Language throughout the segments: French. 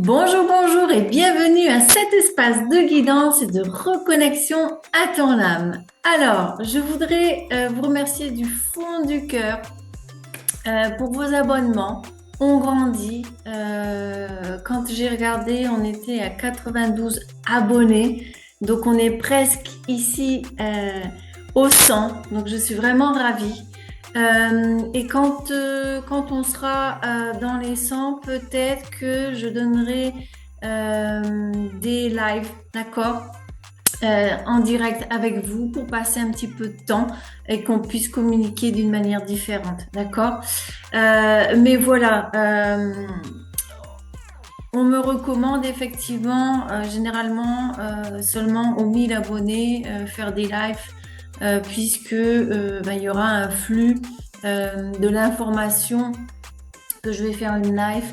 Bonjour, bonjour et bienvenue à cet espace de guidance et de reconnexion à ton âme. Alors, je voudrais vous remercier du fond du cœur pour vos abonnements. On grandit. Quand j'ai regardé, on était à 92 abonnés. Donc, on est presque ici au 100. Donc, je suis vraiment ravie. Et quand on sera dans les 100, peut-être que je donnerai des lives, d'accord? En direct avec vous pour passer un petit peu de temps et qu'on puisse communiquer d'une manière différente, d'accord? Mais voilà, on me recommande effectivement, généralement, seulement aux 1000 abonnés, faire des lives, puisque il y aura un flux de l'information que je vais faire une live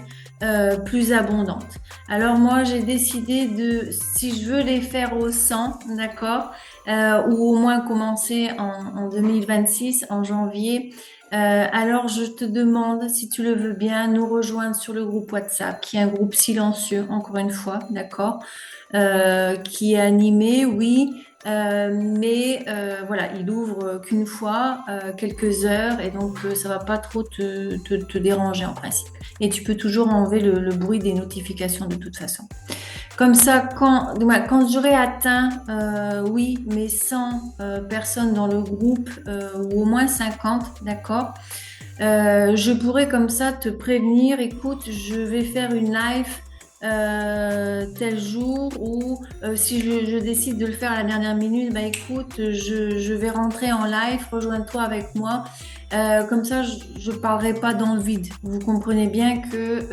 plus abondante. Alors moi, j'ai décidé de, si je veux les faire au 100, d'accord, ou au moins commencer en 2026, en janvier, alors je te demande, si tu le veux bien, nous rejoindre sur le groupe WhatsApp, qui est un groupe silencieux, encore une fois, d'accord, qui est animé, oui, mais voilà, il ouvre qu'une fois, quelques heures, et donc ça va pas trop te déranger en principe. Et tu peux toujours enlever le bruit des notifications de toute façon. Comme ça, quand j'aurai atteint, oui, mes 100 personnes dans le groupe, ou au moins 50, d'accord, je pourrais comme ça te prévenir, écoute, je vais faire une live tel jour ou si je décide de le faire à la dernière minute, bah écoute, je vais rentrer en live, rejoins-toi avec moi. Comme ça, je ne parlerai pas dans le vide. Vous comprenez bien que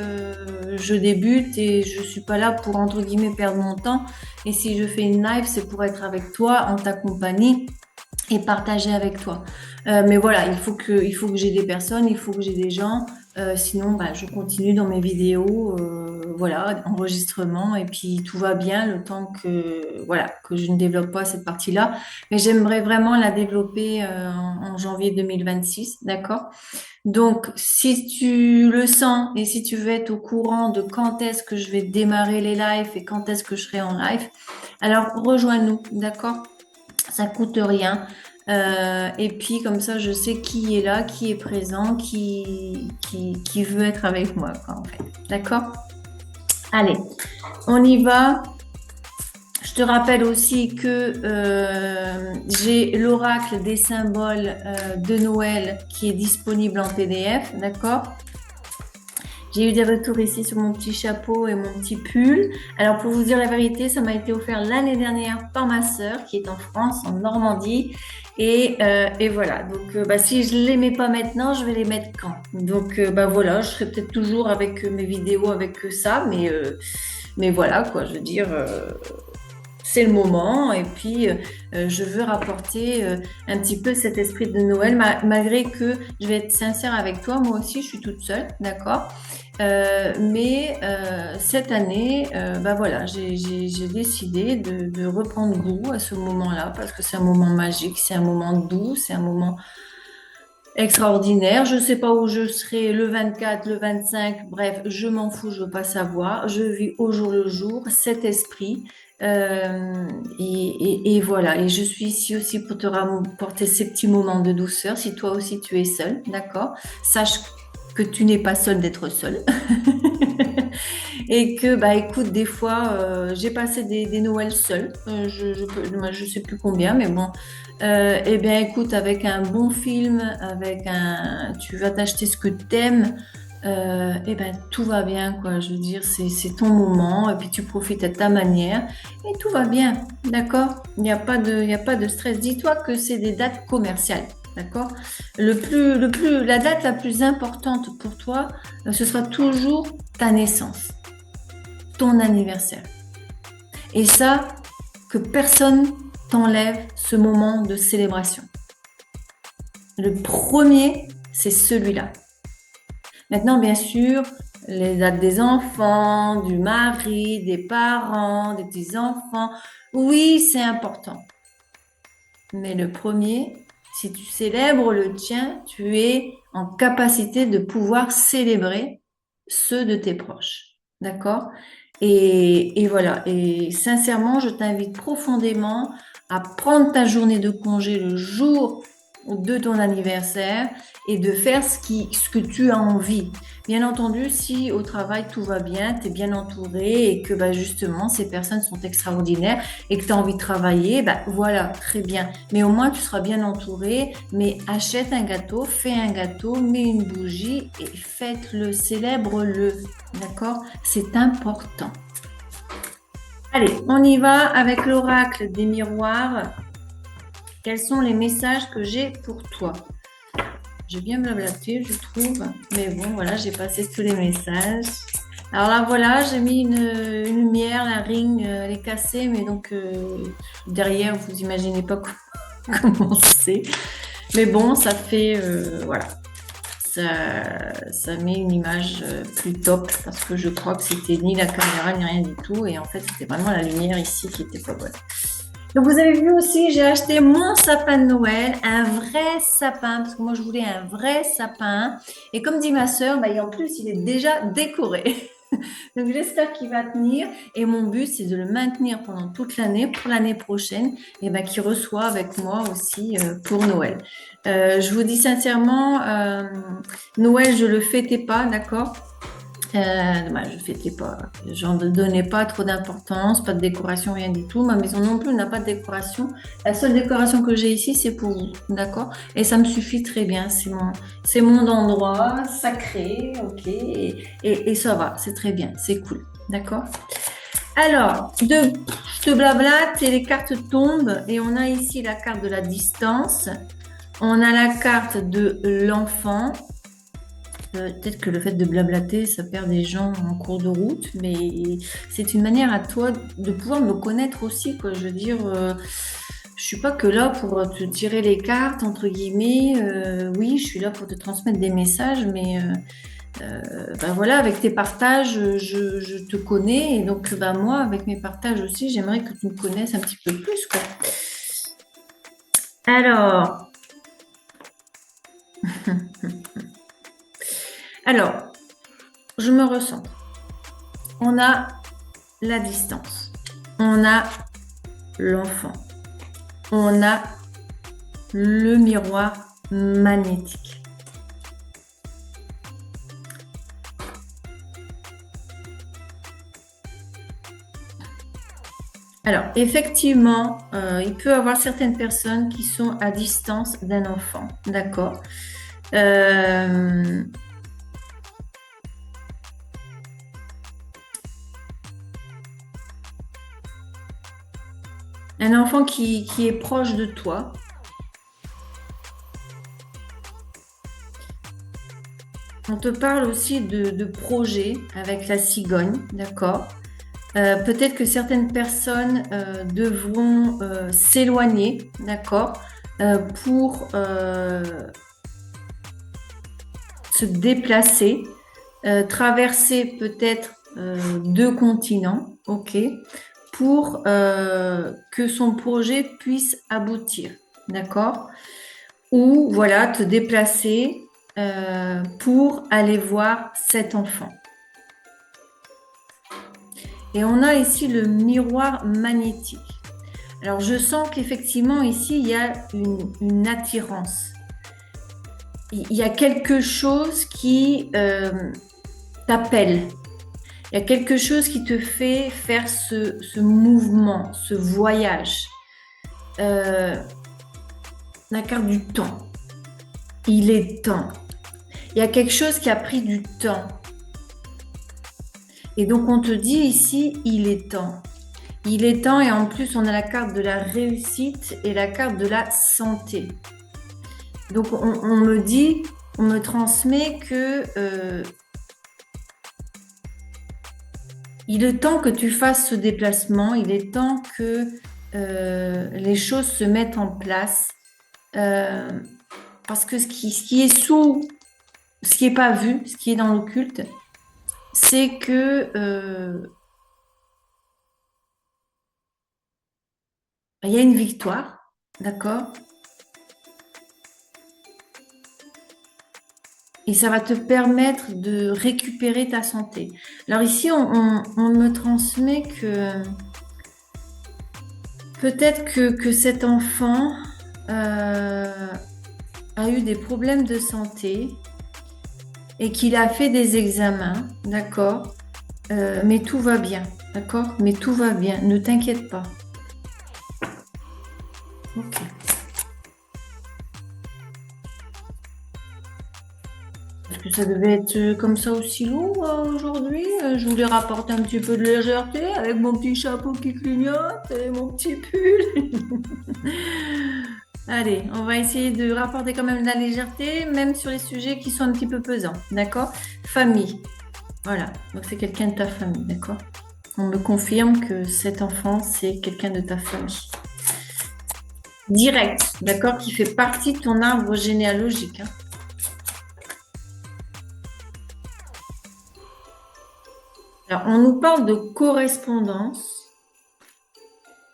je débute et je suis pas là pour, entre guillemets, perdre mon temps. Et si je fais une live, c'est pour être avec toi, en ta compagnie et partager avec toi. Mais voilà, il faut que j'ai des personnes, il faut que j'ai des gens. Sinon, bah, je continue dans mes vidéos, voilà, enregistrement, et puis tout va bien le temps que, voilà, que je ne développe pas cette partie-là. Mais j'aimerais vraiment la développer en janvier 2026, d'accord? Donc, si tu le sens et si tu veux être au courant de quand est-ce que je vais démarrer les lives et quand est-ce que je serai en live, alors rejoins-nous, d'accord? Ça coûte rien. Et puis comme ça, je sais qui est là, qui est présent, qui veut être avec moi, quoi, en fait. D'accord? Allez, on y va. Je te rappelle aussi que j'ai l'oracle des symboles de Noël qui est disponible en PDF, d'accord? J'ai eu des retours ici sur mon petit chapeau et mon petit pull. Alors, pour vous dire la vérité, ça m'a été offert l'année dernière par ma sœur qui est en France, en Normandie. Et voilà. Donc, bah, si je les mets pas maintenant, je vais les mettre quand? Donc, bah voilà, je serai peut-être toujours avec mes vidéos avec ça, mais voilà, quoi. Je veux dire, c'est le moment. Et puis, je veux rapporter un petit peu cet esprit de Noël, malgré que je vais être sincère avec toi. Moi aussi, je suis toute seule, d'accord? Mais cette année, bah voilà, j'ai décidé de reprendre goût à ce moment-là parce que c'est un moment magique, c'est un moment doux, c'est un moment extraordinaire. Je ne sais pas où je serai le 24, le 25, bref, je m'en fous, je veux pas savoir. Je vis au jour le jour cet esprit. Et voilà, et je suis ici aussi pour te rapporter ces petits moments de douceur. Si toi aussi tu es seul, d'accord? Sache que tu n'es pas seul d'être seul. Et que, bah, écoute, des fois, j'ai passé des Noëls seuls. Moi, je sais plus combien, mais bon. Eh bien, écoute, avec un bon film, tu vas t'acheter ce que t'aimes. Eh ben, tout va bien, quoi. Je veux dire, c'est ton moment, et puis tu profites à ta manière, et tout va bien, d'accord? Il y a pas de stress. Dis-toi que c'est des dates commerciales, d'accord? La date la plus importante pour toi, ce sera toujours ta naissance, ton anniversaire. Et ça, que personne t'enlève ce moment de célébration. Le premier, c'est celui-là. Maintenant, bien sûr, les dates des enfants, du mari, des parents, des petits-enfants, oui, c'est important. Mais le premier, si tu célèbres le tien, tu es en capacité de pouvoir célébrer ceux de tes proches. D'accord? Et voilà. Et sincèrement, je t'invite profondément à prendre ta journée de congé le jour de ton anniversaire et de faire ce que tu as envie. Bien entendu, si au travail tout va bien, tu es bien entouré et que bah, justement ces personnes sont extraordinaires et que tu as envie de travailler, bah, voilà, très bien. Mais au moins tu seras bien entouré. Mais achète un gâteau, fais un gâteau, mets une bougie et faites-le, célèbre-le. D'accord? C'est important. Allez, on y va avec l'oracle des miroirs. Quels sont les messages que j'ai pour toi? J'ai bien blablaté, je trouve. Mais bon, voilà, j'ai passé tous les messages. Alors là, voilà, j'ai mis une lumière, la ring, elle est cassée, mais donc derrière, vous imaginez pas comment c'est. Mais bon, ça fait, voilà, ça met une image plus top parce que je crois que c'était ni la caméra ni rien du tout. Et en fait, c'était vraiment la lumière ici qui était pas bonne. Donc, vous avez vu aussi, j'ai acheté mon sapin de Noël, un vrai sapin, parce que moi, je voulais un vrai sapin. Et comme dit ma sœur, bah, et en plus, il est déjà décoré. Donc, j'espère qu'il va tenir. Et mon but, c'est de le maintenir pendant toute l'année, pour l'année prochaine, et ben, qu'il reçoit avec moi aussi pour Noël. Je vous dis sincèrement, Noël, je le fêtais pas, d'accord? Bah, je fêtais pas, j'en donnais pas trop d'importance, pas de décoration, rien du tout. Ma maison non plus n'a pas de décoration. La seule décoration que j'ai ici, c'est pour vous, d'accord? Et ça me suffit très bien. C'est mon endroit sacré, ok? Et ça va, c'est très bien, c'est cool, d'accord? Alors, je te blablate et les cartes tombent et on a ici la carte de la distance. On a la carte de l'enfant. Peut-être que le fait de blablater, ça perd des gens en cours de route, mais c'est une manière à toi de pouvoir me connaître aussi, quoi. Je veux dire, je suis pas que là pour te tirer les cartes, entre guillemets. Oui, je suis là pour te transmettre des messages, mais ben voilà, avec tes partages, je te connais, et donc ben moi, avec mes partages aussi, j'aimerais que tu me connaisses un petit peu plus, quoi. Alors, alors, je me ressens. On a la distance. On a l'enfant. On a le miroir magnétique. Alors, effectivement, il peut y avoir certaines personnes qui sont à distance d'un enfant, d'accord? Euh, un enfant qui est proche de toi. On te parle aussi de projets avec la cigogne, d'accord? Peut-être que certaines personnes devront s'éloigner, d'accord, pour se déplacer, traverser peut-être deux continents, ok, pour que son projet puisse aboutir, d'accord? Ou voilà, te déplacer pour aller voir cet enfant. Et on a ici le miroir magnétique. Alors, je sens qu'effectivement, ici, il y a une attirance. Il y a quelque chose qui t'appelle. Il y a quelque chose qui te fait faire ce mouvement, ce voyage. La carte du temps. Il est temps. Il y a quelque chose qui a pris du temps. Et donc, on te dit ici, il est temps. Il est temps, et en plus, on a la carte de la réussite et la carte de la santé. Donc, on me dit, on me transmet que il est temps que tu fasses ce déplacement, il est temps que les choses se mettent en place. Euh, parce que ce qui est sous, ce qui n'est pas vu, ce qui est dans l'occulte, c'est que il y a une victoire, d'accord? et ça va te permettre de récupérer ta santé. Alors ici, on me transmet que peut-être que cet enfant a eu des problèmes de santé et qu'il a fait des examens, d'accord? Mais tout va bien, d'accord? Mais tout va bien, ne t'inquiète pas. Ok. Est-ce que ça devait être comme ça aussi lourd aujourd'hui? Je voulais rapporter un petit peu de légèreté avec mon petit chapeau qui clignote et mon petit pull. Allez, on va essayer de rapporter quand même de la légèreté, même sur les sujets qui sont un petit peu pesants, d'accord? Famille, voilà. Donc c'est quelqu'un de ta famille, d'accord? On me confirme que cet enfant, c'est quelqu'un de ta famille. Direct, d'accord? Qui fait partie de ton arbre généalogique, hein. Alors, on nous parle de correspondance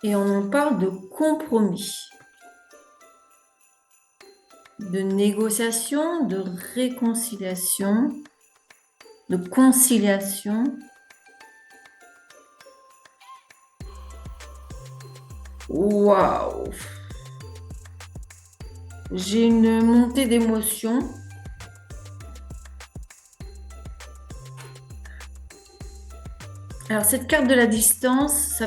et on nous parle de compromis, de négociation, de réconciliation, de conciliation. Waouh! J'ai une montée d'émotion. Alors, cette carte de la distance,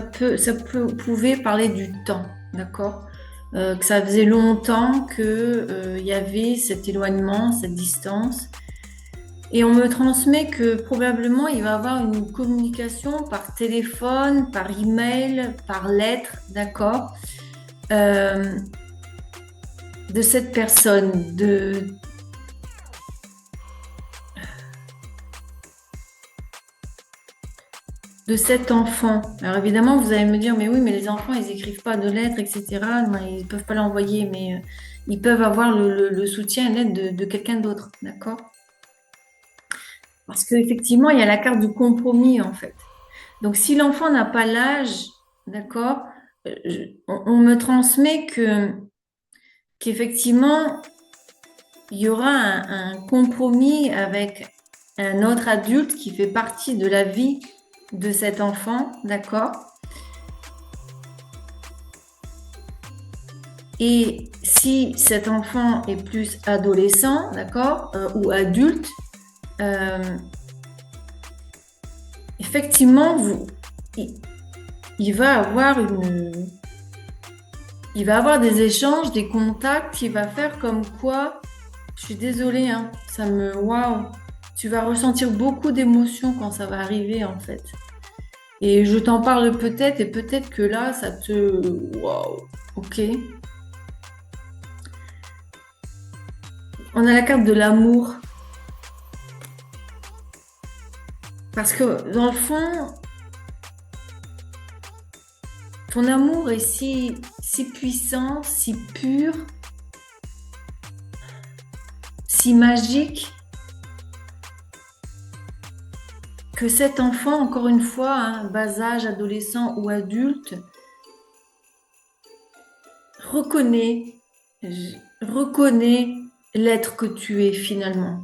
pouvait parler du temps, d'accord? Que ça faisait longtemps que, il y avait cet éloignement, cette distance. Et on me transmet que probablement il va y avoir une communication par téléphone, par email, par lettre, d'accord? Euh, de cette personne, de cet enfant. Alors évidemment, vous allez me dire, mais oui, mais les enfants, ils écrivent pas de lettres, etc. Non, ils peuvent pas l'envoyer, mais ils peuvent avoir le soutien et l'aide de quelqu'un d'autre, d'accord? Parce qu'effectivement, il y a la carte du compromis, en fait. Donc, si l'enfant n'a pas l'âge, d'accord, on me transmet qu'effectivement, il y aura un compromis avec un autre adulte qui fait partie de la vie de cet enfant, d'accord? Et si cet enfant est plus adolescent, d'accord, ou adulte, euh, effectivement, il va avoir il va avoir des échanges, des contacts, il va faire comme quoi, je suis désolée, hein, waouh, tu vas ressentir beaucoup d'émotions quand ça va arriver en fait. Et je t'en parle peut-être et peut-être que là, ça te, waouh, ok. On a la carte de l'amour. Parce que dans le fond, ton amour est si puissant, si pur, si magique, que cet enfant, encore une fois, hein, bas âge, adolescent ou adulte, reconnaît, reconnaît l'être que tu es finalement.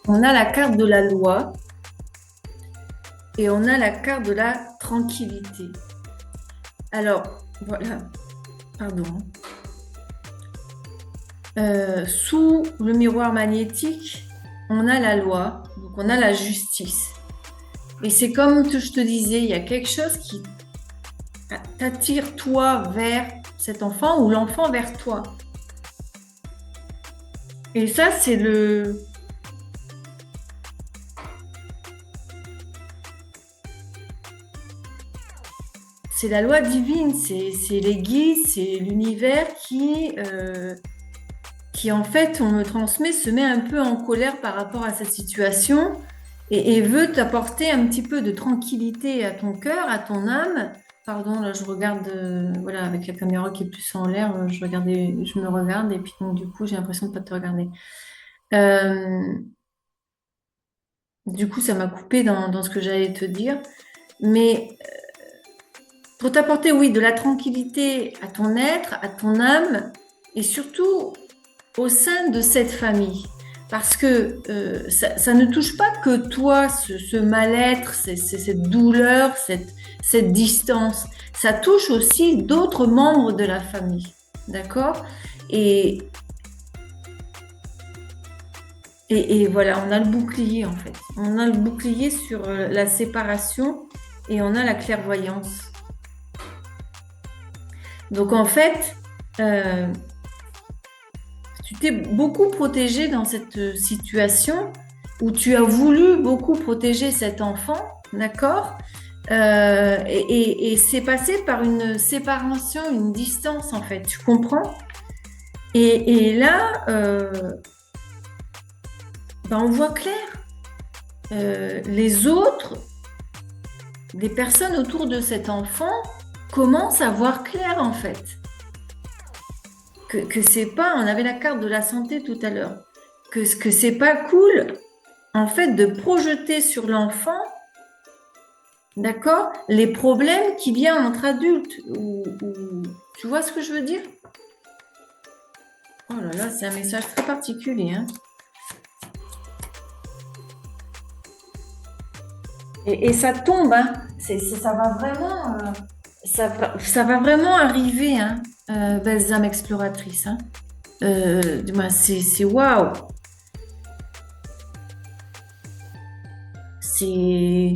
On a la carte de la loi et on a la carte de la tranquillité. Alors, voilà, pardon. Sous le miroir magnétique, on a la loi, donc on a la justice. Et c'est comme je te disais, il y a quelque chose qui t'attire toi vers cet enfant ou l'enfant vers toi. Et ça, c'est la loi divine, c'est les guides, c'est l'univers qui en fait, on me transmet, se met un peu en colère par rapport à cette situation et veut t'apporter un petit peu de tranquillité à ton cœur, à ton âme. Pardon, là je regarde, voilà, avec la caméra qui est plus en l'air, je me regarde et puis donc du coup j'ai l'impression de pas te regarder. Du coup, ça m'a coupé dans ce que j'allais te dire. mais pour t'apporter, oui, de la tranquillité à ton être, à ton âme, et surtout au sein de cette famille. Parce que ça ne touche pas que toi, ce mal-être, cette douleur, cette distance. Ça touche aussi d'autres membres de la famille. D'accord? Et, et voilà, on a le bouclier en fait. On a le bouclier sur la séparation et on a la clairvoyance. Donc en fait, euh, tu t'es beaucoup protégé dans cette situation où tu as voulu beaucoup protéger cet enfant, d'accord? Et c'est passé par une séparation, une distance en fait, tu comprends? Et là, ben, on voit clair. Les autres, les personnes autour de cet enfant commencent à voir clair en fait. Que c'est pas, on avait la carte de la santé tout à l'heure, que c'est pas cool en fait de projeter sur l'enfant, d'accord, les problèmes qu'il y a entre adultes. Tu vois ce que je veux dire? Oh là là, c'est un message très particulier, hein. Et ça tombe, hein. Ça va vraiment, ça va vraiment arriver, hein, belles âmes exploratrices, hein. Ben, c'est waouh. C'est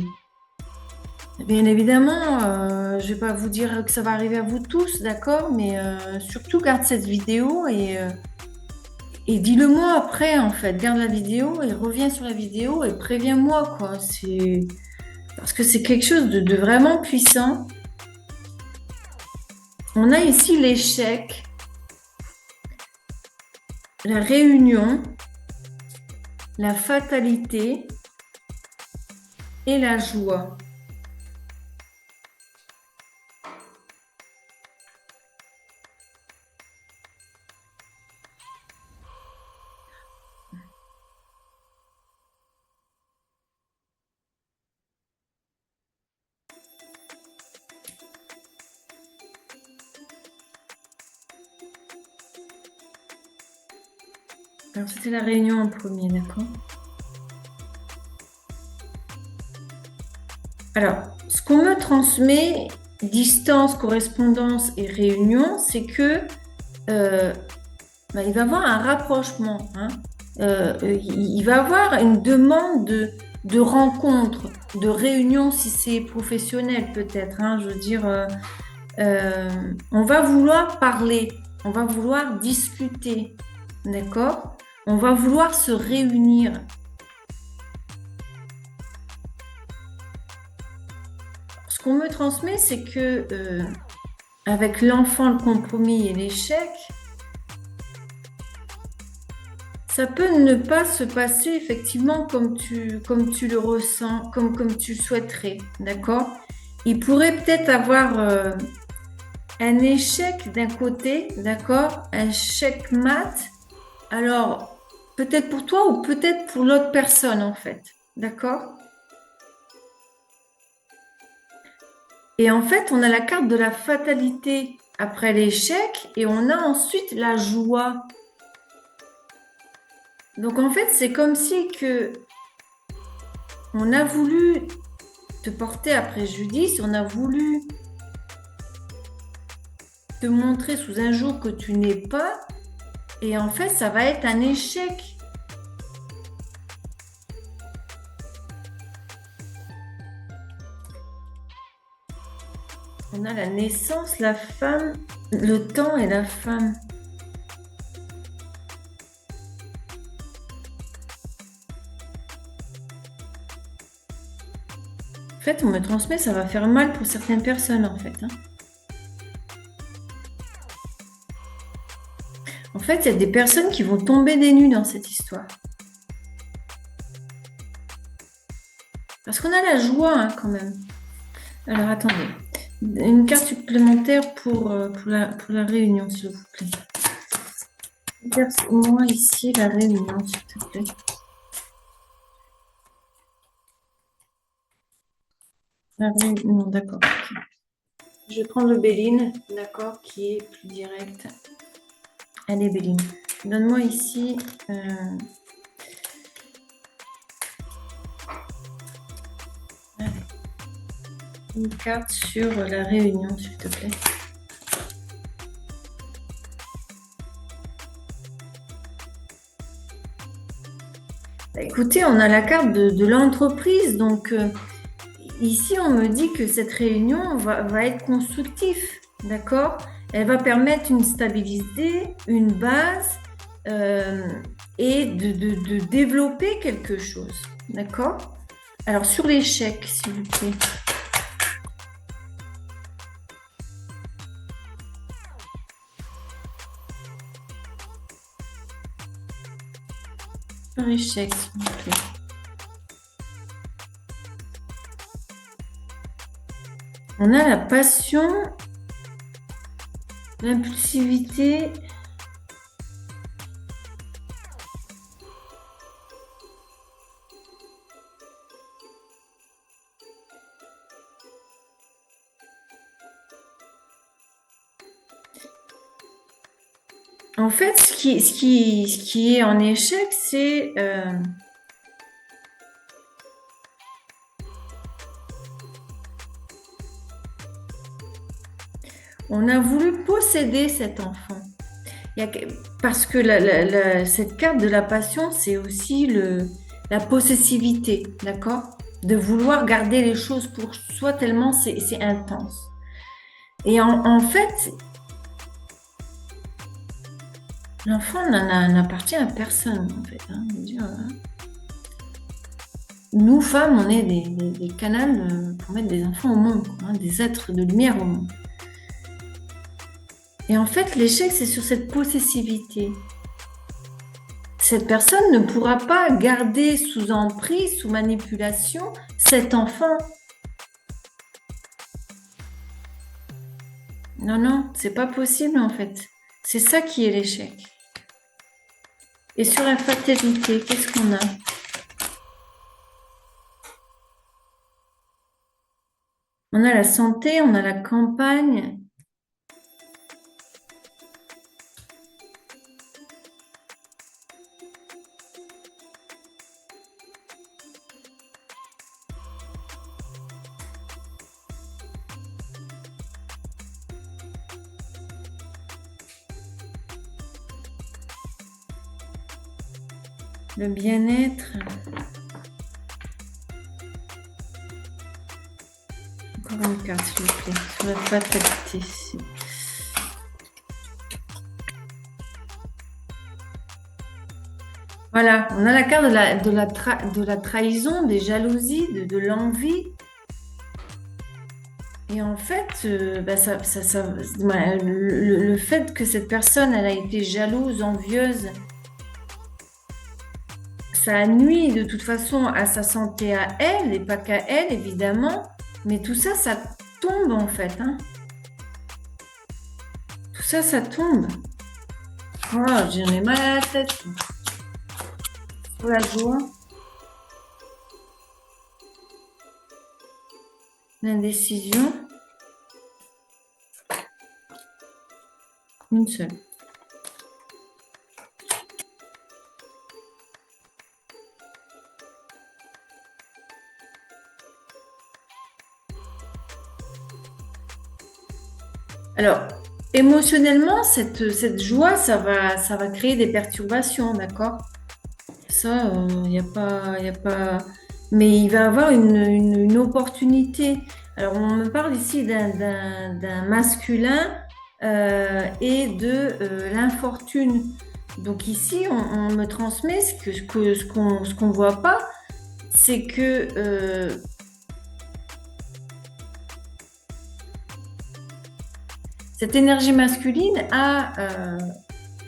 bien évidemment, je vais pas vous dire que ça va arriver à vous tous, d'accord, mais surtout garde cette vidéo et dis-le-moi après, en fait. Garde la vidéo et reviens sur la vidéo et préviens-moi, quoi. C'est parce que c'est quelque chose de vraiment puissant. On a ici l'échec, la réunion, la fatalité et la joie. Alors, c'était la réunion en premier, d'accord? Alors, ce qu'on me transmet, distance, correspondance et réunion, c'est que euh, ben, il va y avoir un rapprochement, hein. Il va y avoir une demande de rencontre, de réunion si c'est professionnel peut-être, hein. Je veux dire, on va vouloir parler, on va vouloir discuter, d'accord? On va vouloir se réunir. Ce qu'on me transmet, c'est que avec l'enfant, le compromis et l'échec, ça peut ne pas se passer effectivement comme tu le ressens, comme tu le souhaiterais, d'accord? Il pourrait peut-être avoir un échec d'un côté, d'accord? Un échec mat. Alors, peut-être pour toi ou peut-être pour l'autre personne en fait, d'accord? Et en fait, on a la carte de la fatalité après l'échec et on a ensuite la joie. Donc en fait, c'est comme si que on a voulu te porter à préjudice, on a voulu te montrer sous un jour que tu n'es pas, et en fait, ça va être un échec. On a la naissance, la femme, le temps et la femme. En fait, on me transmet, ça va faire mal pour certaines personnes, en fait, hein. En fait, il y a des personnes qui vont tomber des nues dans cette histoire. Parce qu'on a la joie, hein, quand même. Alors, attendez. Une carte supplémentaire pour la réunion, s'il vous plaît. Verse-moi ici la réunion, s'il te plaît. Non, d'accord. Ok. Je prends le Béline, d'accord, qui est plus direct. Allez, Béline. Donne-moi ici une carte sur la réunion, s'il te plaît. Bah, écoutez, on a la carte de l'entreprise, donc ici on me dit que cette réunion va être constructive, d'accord? Elle va permettre une stabilité, une base euh, et de développer quelque chose, d'accord? Alors sur l'échec, s'il vous plaît. Sur l'échec, s'il vous plaît. On a la passion, l'impulsivité. En fait, ce qui est en échec, c'est on a voulu posséder cet enfant. Il y a parce que cette carte de la passion, c'est aussi la possessivité, d'accord? De vouloir garder les choses pour soi tellement c'est intense. Et en fait, l'enfant n'appartient à personne, en fait, hein. Je veux dire, nous, femmes, on est des canaux pour mettre des enfants au monde, quoi, hein, des êtres de lumière au monde. Et en fait, l'échec, c'est sur cette possessivité. Cette personne ne pourra pas garder sous emprise, sous manipulation, cet enfant. Non, non, c'est pas possible en fait. C'est ça qui est l'échec. Et sur la fatalité, qu'est-ce qu'on a? On a la santé, on a la campagne. Le bien-être. Encore une carte, s'il vous plaît. Sur la fatalité. Voilà, on a la carte de la trahison, des jalousies, de l'envie. Et en fait, voilà, le fait que cette personne, elle a été jalouse, envieuse, ça nuit de toute façon à sa santé à elle, et pas qu'à elle, évidemment. Mais tout ça, ça tombe en fait, hein. Tout ça, ça tombe. Oh, j'en ai mal à la tête. Sur la joie, l'indécision, une seule. Alors, émotionnellement, cette joie, ça va créer des perturbations, d'accord? Ça, il n'y a pas, y a pas. Mais il va avoir une opportunité. Alors, on me parle ici d'un masculin et de l'infortune. Donc ici, on me transmet ce qu'on voit pas, c'est que cette énergie masculine a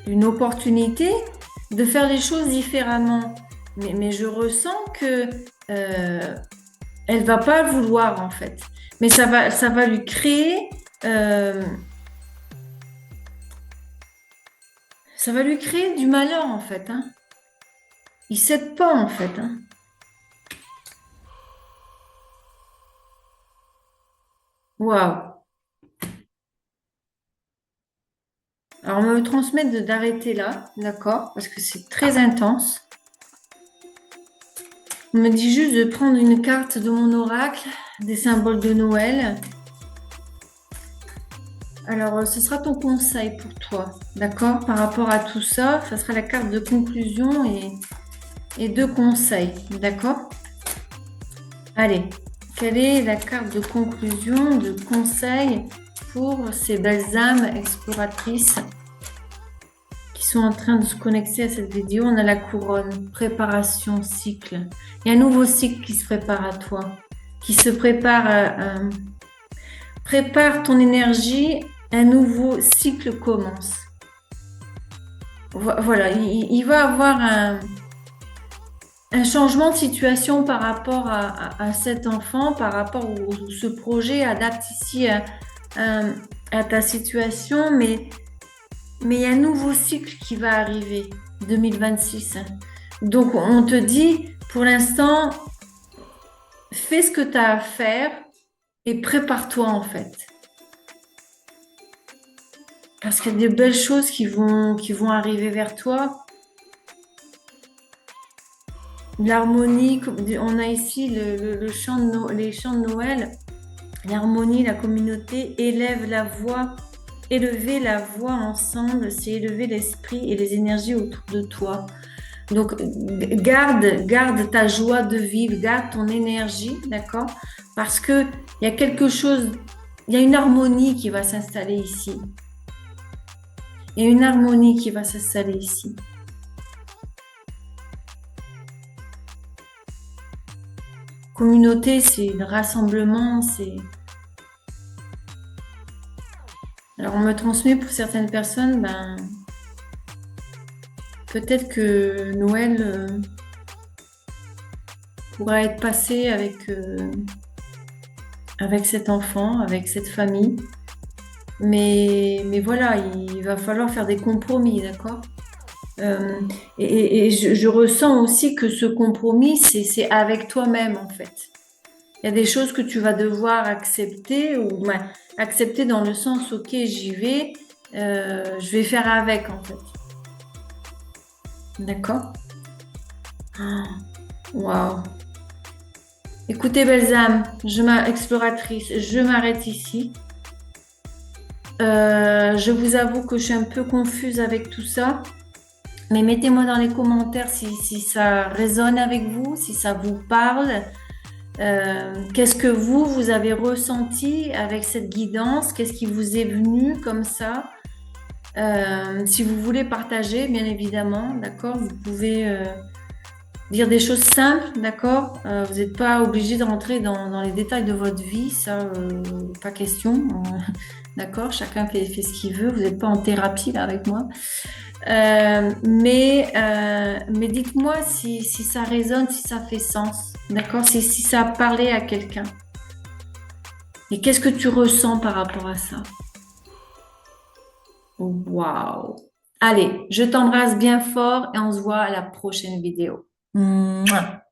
une opportunité de faire les choses différemment. Mais je ressens que elle va pas le vouloir en fait. Mais ça va lui créer, ça va lui créer du malheur en fait, hein. Il ne cède pas en fait, hein. Il cède pas en fait, hein. Waouh. Alors, on me transmet d'arrêter là, d'accord, parce que c'est très intense. On me dit juste de prendre une carte de mon oracle, des symboles de Noël. Alors, ce sera ton conseil pour toi, d'accord, par rapport à tout ça. Ça sera la carte de conclusion et de conseil, d'accord? Allez, quelle est la carte de conclusion, de conseil pour ces belles âmes exploratrices qui sont en train de se connecter à cette vidéo? On a la couronne, préparation, cycle. Il y a un nouveau cycle qui se prépare à toi, qui se prépare. Prépare ton énergie, un nouveau cycle commence. Voilà, il va avoir un changement de situation par rapport à cet enfant, par rapport où ce projet adapte ici à ta situation, mais il y a un nouveau cycle qui va arriver, 2026. Donc, on te dit, pour l'instant, fais ce que tu as à faire et prépare-toi en fait. Parce qu'il y a des belles choses qui vont arriver vers toi. L'harmonie, on a ici le chant les chants de Noël. L'harmonie, la communauté, élève la voix. Élever la voix ensemble, c'est élever l'esprit et les énergies autour de toi. Donc, garde ta joie de vivre, garde ton énergie, d'accord? Parce que il y a quelque chose, il y a une harmonie qui va s'installer ici. Il y a une harmonie qui va s'installer ici. Communauté, c'est le rassemblement, c'est... Alors, on me transmet pour certaines personnes, ben, peut-être que Noël pourra être passé avec cet enfant, avec cette famille. Mais voilà, il va falloir faire des compromis, d'accord? Et je ressens aussi que ce compromis, c'est avec toi-même, en fait. Il y a des choses que tu vas devoir accepter, ou ben, accepter dans le sens, ok, j'y vais, je vais faire avec, en fait. D'accord? Waouh! Écoutez, belles âmes, exploratrice, je m'arrête ici. Je vous avoue que je suis un peu confuse avec tout ça. Mais mettez-moi dans les commentaires si ça résonne avec vous, si ça vous parle. Qu'est-ce que vous avez ressenti avec cette guidance? Qu'est-ce qui vous est venu comme ça? Si vous voulez partager, bien évidemment, d'accord? Vous pouvez dire des choses simples, d'accord? Vous n'êtes pas obligé de rentrer dans les détails de votre vie, ça, pas question. D'accord? Chacun fait ce qu'il veut. Vous n'êtes pas en thérapie là avec moi. Mais dites-moi si ça résonne, si ça fait sens, d'accord? Si ça a parlé à quelqu'un. Et qu'est-ce que tu ressens par rapport à ça? Waouh! Allez, je t'embrasse bien fort et on se voit à la prochaine vidéo. Mouah.